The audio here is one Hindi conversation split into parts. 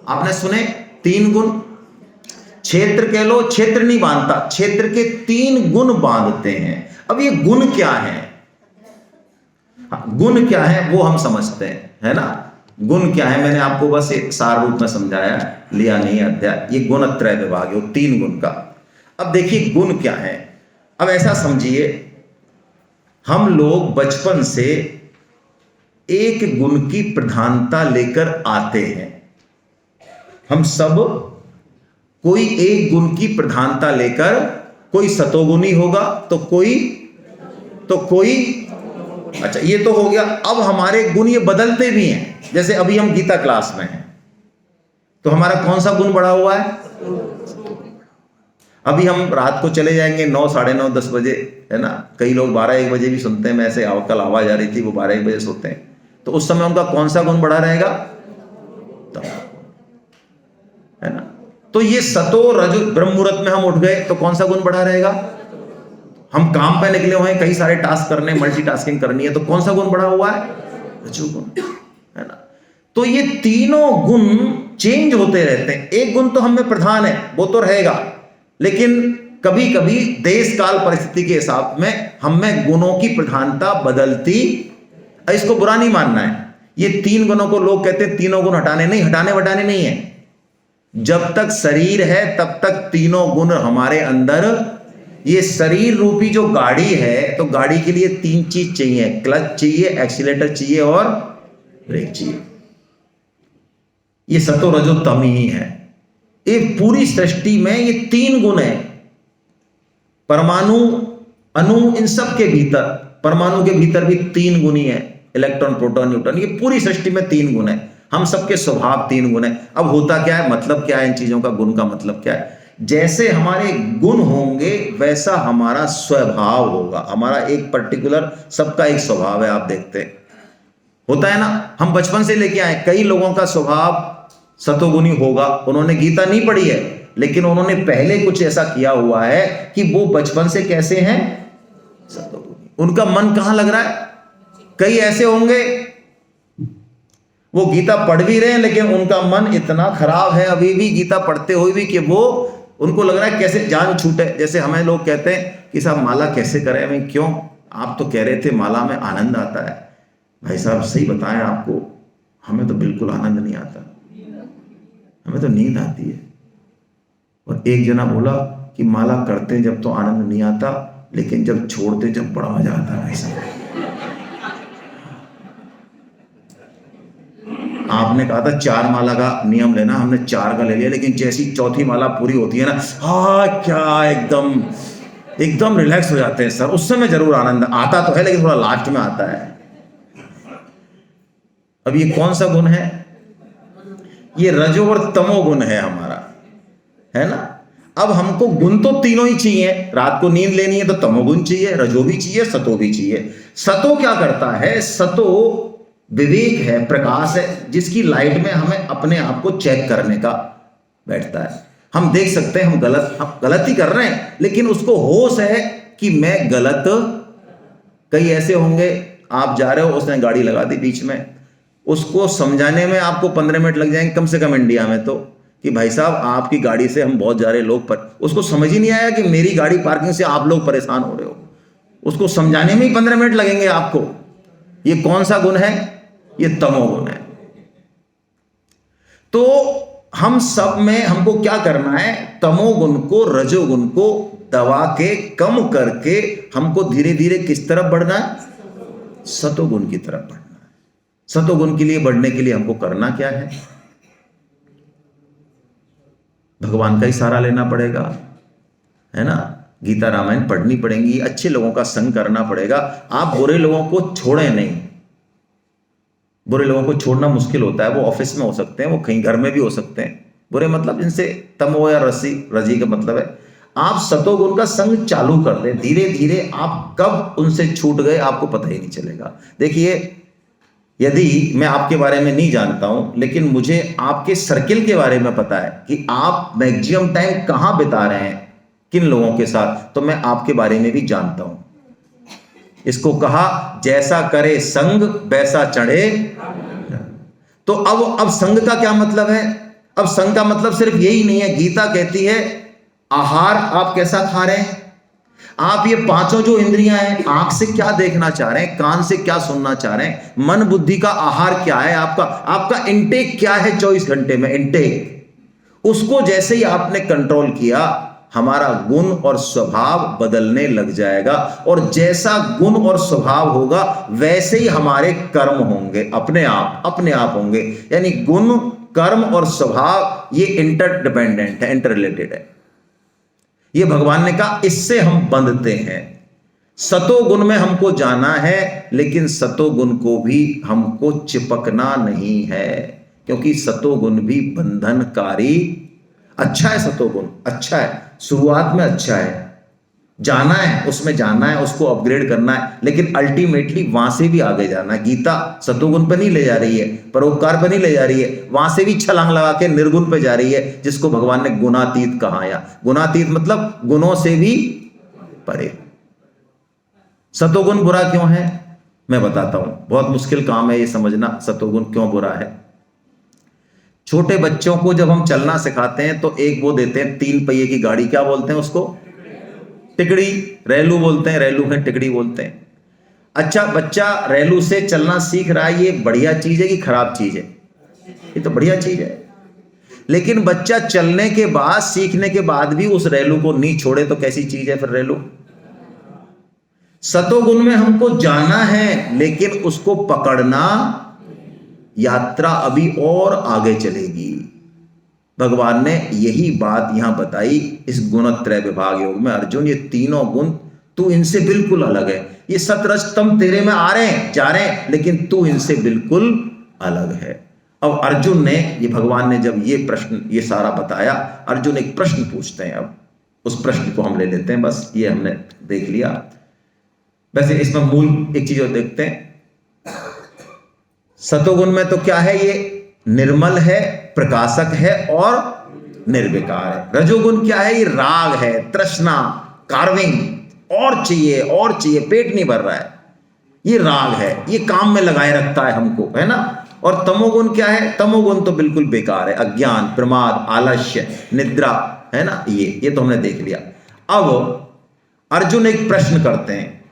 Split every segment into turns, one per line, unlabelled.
आपने सुने 3 गुण। क्षेत्र कह लो, क्षेत्र नहीं बांधता, क्षेत्र के 3 गुण बांधते हैं। अब ये गुण क्या है? गुण क्या है वो हम समझते हैं, है ना। गुण क्या है मैंने आपको बस एक सार रूप में समझाया, लिया नहीं अध्याय। ये गुणत्रय विभाग है, 3 गुण का। अब देखिए गुण क्या है। अब ऐसा समझिए, हम लोग बचपन से एक गुण की प्रधानता लेकर आते हैं। हम सब कोई एक गुण की प्रधानता लेकर, कोई सतोगुणी होगा तो कोई अच्छा ये तो हो गया। अब हमारे गुण ये बदलते भी हैं। जैसे अभी हम गीता क्लास में हैं तो हमारा कौन सा गुण बढ़ा हुआ है? अभी हम रात को चले जाएंगे 9, साढ़े 9, 10 बजे, है ना। कई लोग 12-1 बजे भी सुनते हैं। मैं ऐसे कल आवाज आ रही थी, वो 12-1 बजे सोते हैं, तो उस समय उनका कौन सा गुण बढ़ा रहेगा? है ना। तो ये सतो रजो, ब्रह्म मुहूर्त में हम उठ गए तो कौन सा गुण बढ़ा रहेगा? हम काम पे निकले हुए हैं, कई सारे टास्क करने, मल्टीटास्किंग करनी है, तो कौन सा गुण बढ़ा हुआ है? रजोगुण, है ना। तो ये तीनों गुण चेंज होते रहते हैं। एक गुण तो हम में प्रधान है, वो तो रहेगा, लेकिन कभी कभी देश काल परिस्थिति के हिसाब में हम में गुणों की प्रधानता बदलती। इसको बुरा नहीं मानना है। ये 3 गुणों को लोग कहते हैं तीनों गुण हटाने, नहीं, हटाने वटाने नहीं है। जब तक शरीर है तब तक तीनों गुण हमारे अंदर। ये शरीर रूपी जो गाड़ी है, तो गाड़ी के लिए 3 चीज चाहिए, क्लच चाहिए, एक्सीलेटर चाहिए और ब्रेक चाहिए। ये सतो रजो तम ही है। ये पूरी सृष्टि में ये 3 गुण है। परमाणु, अणु, इन सब के भीतर, परमाणु के भीतर भी 3 गुण ही है, इलेक्ट्रॉन, प्रोटॉन, न्यूट्रॉन। ये पूरी सृष्टि में 3 गुण है। हम सबके स्वभाव 3 गुण है। अब होता क्या है, मतलब क्या है इन चीजों का? गुण का मतलब क्या है? जैसे हमारे गुण होंगे वैसा हमारा स्वभाव होगा। हमारा एक पर्टिकुलर, सबका एक स्वभाव है। आप देखते हैं, होता है ना, हम बचपन से लेके आए। कई लोगों का स्वभाव सतोगुणी होगा, उन्होंने गीता नहीं पढ़ी है, लेकिन उन्होंने पहले कुछ ऐसा किया हुआ है कि वो बचपन से कैसे हैं? सतोगुणी। उनका मन कहां लग रहा है? कई ऐसे होंगे वो गीता पढ़ भी रहे हैं, लेकिन उनका मन इतना खराब है अभी भी गीता पढ़ते हुए भी, कि वो, उनको लग रहा है कैसे जान छूटे। जैसे हमें लोग कहते हैं कि साहब माला कैसे करें? मैं, क्यों? आप तो कह रहे थे माला में आनंद आता है। भाई साहब सही बताएं आपको, हमें तो बिल्कुल आनंद नहीं आता, हमें तो नींद आती है। और एक जना बोला कि माला करते जब तो आनंद नहीं आता, लेकिन जब छोड़ते जब बड़ा मजा आता है। ऐसा आपने कहा था 4 माला का नियम लेना, हमने 4 का ले लिया, लेकिन जैसी 4थी माला पूरी होती है ना, क्या एकदम रिलैक्स हो जाते हैं सर। उस समय जरूर आनंद आता तो है, लेकिन थोड़ा लास्ट में आता है। अब ये कौन सा गुण है? ये रजो और तमो गुण है हमारा, है ना। अब हमको गुण तो तीनों ही चाहिए। रात को नींद लेनी है तो तमोगुण चाहिए, रजो भी चाहिए, सतो भी चाहिए। सतो क्या करता है? सतो विवेक है, प्रकाश है, जिसकी लाइट में हमें अपने आप को चेक करने का बैठता है। हम देख सकते हैं हम गलत ही कर रहे हैं, लेकिन उसको होश है कि मैं गलत। कई ऐसे होंगे, आप जा रहे हो, उसने गाड़ी लगा दी बीच में, उसको समझाने में आपको 15 मिनट लग जाएंगे कम से कम इंडिया में तो, कि भाई साहब आपकी गाड़ी से हम बहुत जा रहे लोग, पर उसको समझ ही नहीं आया कि मेरी गाड़ी पार्किंग से आप लोग परेशान हो रहे हो। उसको समझाने में ही 15 मिनट लगेंगे आपको। ये कौन सा गुण है? ये तमोगुण है। तो हम सब में हमको क्या करना है? तमोगुण को, रजोगुण को दबा के, कम करके हमको धीरे धीरे किस तरफ बढ़ना है? सतोगुण की तरफ बढ़ना है। सतोगुण के लिए बढ़ने के लिए हमको करना क्या है? भगवान का ही सहारा लेना पड़ेगा, है ना। गीता रामायण पढ़नी पड़ेगी, अच्छे लोगों का संग करना पड़ेगा। आप बुरे लोगों को छोड़ें नहीं। बुरे लोगों को छोड़ना मुश्किल होता है। वो ऑफिस में हो सकते हैं, वो कहीं घर में भी हो सकते हैं। बुरे मतलब जिनसे तमो या रजी का मतलब है। आप सतोगुण का संग चालू कर दें, धीरे धीरे आप कब उनसे छूट गए आपको पता ही नहीं चलेगा। देखिए, यदि मैं आपके बारे में नहीं जानता हूं, लेकिन मुझे आपके सर्किल के बारे में पता है कि आप मैक्सिमम टाइम कहां बिता रहे हैं, किन लोगों के साथ, तो मैं आपके बारे में भी जानता हूं। इसको कहा जैसा करे संग वैसा चढ़े। तो अब संग का क्या मतलब है? अब संग का मतलब सिर्फ यही नहीं है। गीता कहती है आहार आप कैसा खा रहे हैं, आप ये पांचों जो इंद्रियां हैं, आंख से क्या देखना चाह रहे हैं, कान से क्या सुनना चाह रहे हैं, मन बुद्धि का आहार क्या है, आपका इंटेक क्या है 24 घंटे में इंटेक, उसको जैसे ही आपने कंट्रोल किया, हमारा गुण और स्वभाव बदलने लग जाएगा। और जैसा गुण और स्वभाव होगा वैसे ही हमारे कर्म होंगे, अपने आप होंगे। यानी गुण, कर्म और स्वभाव ये इंटरडिपेंडेंट है, इंटररिलेटेड है। ये भगवान ने कहा इससे हम बंधते हैं। सतोगुण में हमको जाना है, लेकिन सतोगुण को भी हमको चिपकना नहीं है, क्योंकि सतोगुण भी बंधनकारी। अच्छा है सतोगुण, अच्छा है, शुरुआत में अच्छा है, जाना है, उसमें जाना है, उसको अपग्रेड करना है, लेकिन अल्टीमेटली वहां से भी आगे जाना है। गीता सतोगुण पे नहीं ले जा रही है, परोपकार पे नहीं ले जा रही है, वहां से भी छलांग लगा के निर्गुण पे जा रही है, जिसको भगवान ने गुणातीत कहा। या गुणातीत मतलब गुणों से भी परे। सतोगुण बुरा क्यों है मैं बताता हूं, बहुत मुश्किल काम है ये समझना सतोगुण क्यों बुरा है। छोटे बच्चों को जब हम चलना सिखाते हैं तो एक वो देते हैं 3 पहिए की गाड़ी, क्या बोलते हैं उसको, टिकड़ी, रेलू बोलते हैं, रेलू है टिकड़ी बोलते हैं। अच्छा, बच्चा रेलू से चलना सीख रहा है, ये बढ़िया चीज है कि खराब चीज है? ये तो बढ़िया चीज है। लेकिन बच्चा चलने के बाद, सीखने के बाद भी उस रेलू को नहीं छोड़े तो कैसी चीज है फिर रेलू? सतोगुण में हमको जाना है, लेकिन उसको पकड़ना, यात्रा अभी और आगे चलेगी। भगवान ने यही बात यहां बताई इस गुणत्रय विभाग योग में। अर्जुन, ये तीनों गुण तू इनसे बिल्कुल अलग है। ये सतरज तम तेरे में आ रहे हैं, जा रहे हैं, लेकिन तू इनसे बिल्कुल अलग है। अब अर्जुन ने, ये भगवान ने जब ये प्रश्न, ये सारा बताया, अर्जुन एक प्रश्न पूछते हैं। अब उस प्रश्न को हम ले लेते हैं, बस ये हमने देख लिया। वैसे इसमें मूल एक चीज और देखते हैं। सतोगुण में तो क्या है, ये निर्मल है, प्रकाशक है और निर्विकार है। रजोगुण क्या है, ये राग है, तृष्णा, कार्विंग, और चाहिए और चाहिए, पेट नहीं भर रहा है, ये राग है, ये काम में लगाए रखता है हमको, है ना। और तमोगुण क्या है, तमोगुण तो बिल्कुल बेकार है, अज्ञान, प्रमाद, आलस्य, निद्रा, है ना, ये तो हमने देख लिया। अब अर्जुन एक प्रश्न करते हैं,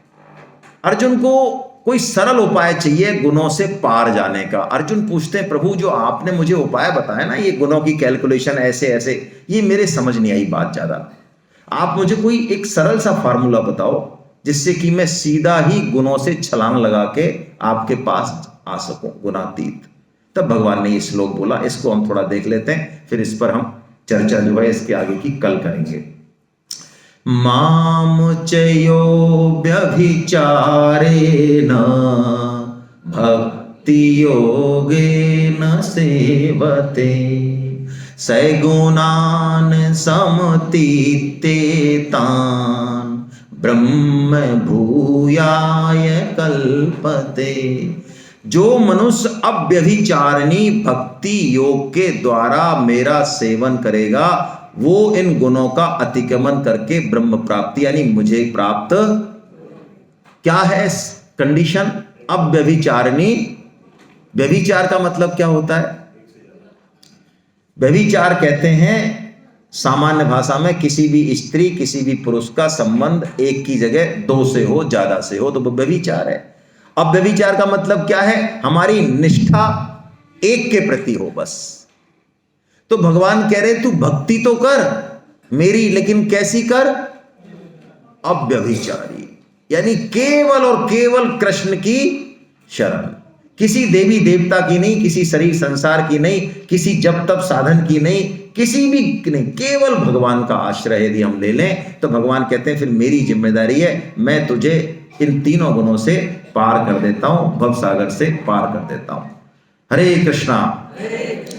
अर्जुन को कोई सरल उपाय चाहिए गुणों से पार जाने का। अर्जुन पूछते हैं, प्रभु जो आपने मुझे उपाय बताया ना, ये गुणों की कैलकुलेशन ऐसे ऐसे, ये मेरे समझ नहीं आई बात ज्यादा। आप मुझे कोई एक सरल सा फार्मूला बताओ जिससे कि मैं सीधा ही गुणों से छलांग लगा के आपके पास आ सकूं, गुणातीत। तब भगवान ने ये श्लोक बोला, इसको हम थोड़ा देख लेते हैं, फिर इस पर हम चर्चा जो है इसके आगे की कल करेंगे। माम चयो व्यभिचारेण भक्ति योगेन सेवते सगुणान् समतीते तान् ब्रह्म भूयाय कल्पते। जो मनुष्य अव्यभिचारिणी भक्ति योग के द्वारा मेरा सेवन करेगा, वो इन गुणों का अतिक्रमण करके ब्रह्म प्राप्ति यानी मुझे प्राप्त, क्या है कंडीशन, अव्यभिचारिणी। व्यभिचार का मतलब क्या होता है? व्यभिचार कहते हैं सामान्य भाषा में किसी भी स्त्री किसी भी पुरुष का संबंध एक की जगह 2 से हो, ज्यादा से हो, तो वो व्यभिचार है। अब व्यभिचार का मतलब क्या है, हमारी निष्ठा एक के प्रति हो बस। तो भगवान कह रहे तू भक्ति तो कर मेरी, लेकिन कैसी कर, अव्यभिचारी, यानी केवल और केवल कृष्ण की शरण, किसी देवी देवता की नहीं, किसी शरीर संसार की नहीं, किसी जप तप साधन की नहीं, किसी भी नहीं, केवल भगवान का आश्रय यदि हम ले लें तो भगवान कहते हैं फिर मेरी जिम्मेदारी है, मैं तुझे इन तीनों गुणों से पार कर देता हूं, भव सागर से पार कर देता हूं। हरे कृष्णा।